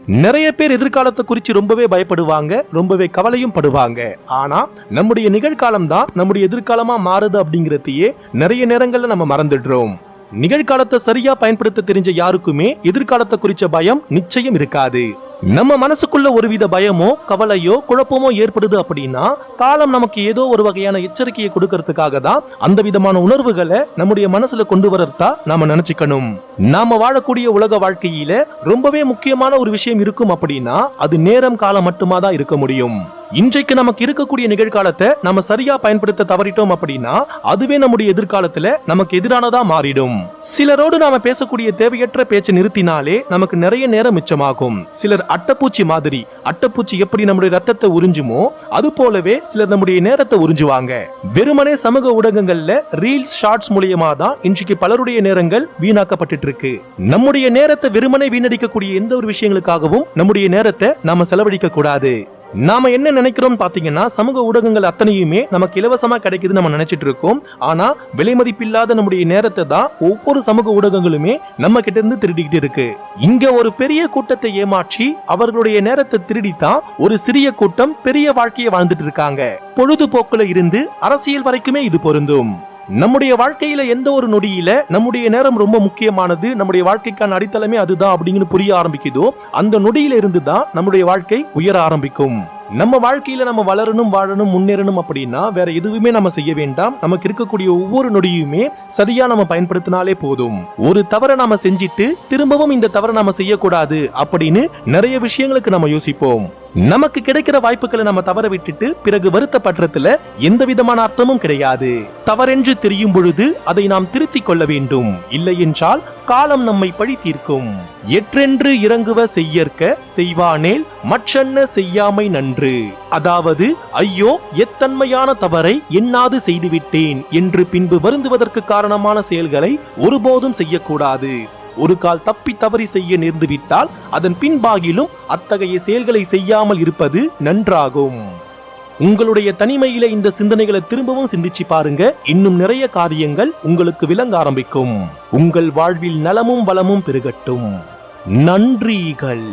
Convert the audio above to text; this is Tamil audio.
நிறைய பேர் எதிர்காலத்தை குறித்து ரொம்பவே பயப்படுவாங்க, ரொம்பவே கவலையும் படுவாங்க. ஆனா நம்முடைய நிகழ்காலம் தான் நம்முடைய எதிர்காலமா மாறுது அப்படிங்கறதையே நிறைய நேரங்கள்ல நம்ம மறந்துடுறோம். நிகழ்காலத்தை சரியா பயன்படுத்த தெரிஞ்ச யாருக்குமே எதிர்காலத்தை குறிச்ச பயம் நிச்சயம் இருக்காது. நம்ம மனசுக்குள்ள ஒருவித பயமோ கவலையோ குழப்பமோ ஏற்படுது அப்படின்னா காலம் நமக்கு ஏதோ ஒரு வகையான எச்சரிக்கையை கொடுக்கறதுக்காக தான் அந்த விதமான உணர்வுகளை நம்முடைய மனசுல கொண்டு வரதா நாம நினைச்சுக்கணும். நாம வாழக்கூடிய உலக வாழ்க்கையில ரொம்பவே முக்கியமான ஒரு விஷயம் இருக்கும் அப்படின்னா அது நேரம் காலம் மட்டுமா தான் இருக்க முடியும். இன்றைக்கு நமக்கு இருக்கக்கூடிய நிகழ்காலத்தை நம்ம சரியா பயன்படுத்த தவறிட்டோம் அப்படின்னா அதுவே நம்முடைய எதிர்காலத்துல நமக்கு எதிரானதா மாறிடும். சிலரோடு நாம பேசக்கூடிய தேவையற்ற பேச்சை நிறுத்தினாலே நமக்கு நிறைய நேரம் மிச்சமாகும். சிலர் அட்டைப்பூச்சி மாதிரி, அட்டைப்பூச்சி எப்படி நம்முடைய ரத்தத்தை உறிஞ்சுமோ அது போலவே சிலர் நம்முடைய நேரத்தை உறிஞ்சுவாங்க. வெறுமனே சமூக ஊடகங்கள்ல ரீல்ஸ் ஷார்ட்ஸ் மூலியமா தான் இன்றைக்கு பலருடைய நேரங்கள் வீணாக்கப்பட்டு இருக்கு. நம்முடைய நேரத்தை வெறுமனே வீணடிக்கக்கூடிய எந்த ஒரு விஷயங்களுக்காகவும் நம்முடைய நேரத்தை நாம செலவழிக்க கூடாது. நாம என்ன நினைக்கிறோம் பாத்தீங்கன்னா சமூக ஊடகங்கள் அத்தனையுமே நமக்கு இலவசமா கிடைக்குது நம்ம நினைச்சிட்டு இருக்கோம். ஆனா விலை மதிப்பில்லாத நம்முடைய நேரத்தை தான் ஒவ்வொரு சமூக ஊடகங்களுமே நம்ம கிட்ட இருந்து திருடிக்கிட்டு இருக்கு. இங்க ஒரு பெரிய கூட்டத்தை ஏமாற்றி அவர்களுடைய நேரத்தை திருடித்தான் ஒரு சிறிய கூட்டம் பெரிய வாழ்க்கையை வாழ்ந்துட்டு இருக்காங்க. பொழுதுபோக்குல இருந்து அரசியல் வரைக்குமே இது பொருந்தும். நம்முடைய வாழ்க்கையில எந்த ஒரு நொடியில நம்முடைய நேரம் ரொம்ப முக்கியமானது, நம்முடைய வாழ்க்கைக்கான அடித்தளமே அதுதான் அப்படிங்கன்னு புரிய ஆரம்பிக்குதோ அந்த நொடியில இருந்து தான் நம்முடைய வாழ்க்கை உயர ஆரம்பிக்கும். நம்ம வாழ்க்கையில நம்ம வளரணும், வாழணும், முன்னேறணும் அப்படின்னா வேற எதுவுமே நம்ம செய்ய வேண்டாம். நமக்கு இருக்கக்கூடிய ஒவ்வொரு நொடியுமே சரியா நம்ம பயன்படுத்தினாலே போதும். ஒரு தவறை நாம செஞ்சிட்டு திரும்பவும் இந்த தவறை நாம செய்யக்கூடாது அப்படின்னு நிறைய விஷயங்களுக்கு நம்ம யோசிப்போம். நமக்கு கிடைக்கிற வாய்ப்புகளை நம்ம தவற விட்டுட்டு பிறகு வருத்தப்படுறதுல எந்த விதமான அர்த்தமும் கிடையாது. தவறென்று தெரியும் பொழுது அதை நாம் திருத்திக் கொள்ள வேண்டும். இல்லை என்றால் காலம் நம்மை பழி தீர்க்கும். எற்றென்று இறங்குவ செய்யற்க செய்வானேல் மற்றென்ன செய்யாமை நன்று. அதாவது ஐயோ எத்தன்மையான தவறை எண்ணாது செய்துவிட்டேன் என்று பின்பு வருந்துவதற்கு காரணமான செயல்களை ஒருபோதும் செய்யக்கூடாது. ஒரு கால் தப்பி தவறி செய்ய நேர்ந்து விட்டால் அதன் பின்பாகிலும் அத்தகைய செயல்களை செய்யாமல் இருப்பது நன்றாகும். உங்களுடைய தனிமையில இந்த சிந்தனைகளை திரும்பவும் சிந்திச்சு பாருங்க. இன்னும் நிறைய காரியங்கள் உங்களுக்கு விளங்க ஆரம்பிக்கும். உங்கள் வாழ்வில் நலமும் வளமும் பெருகட்டும். நன்றிகள்.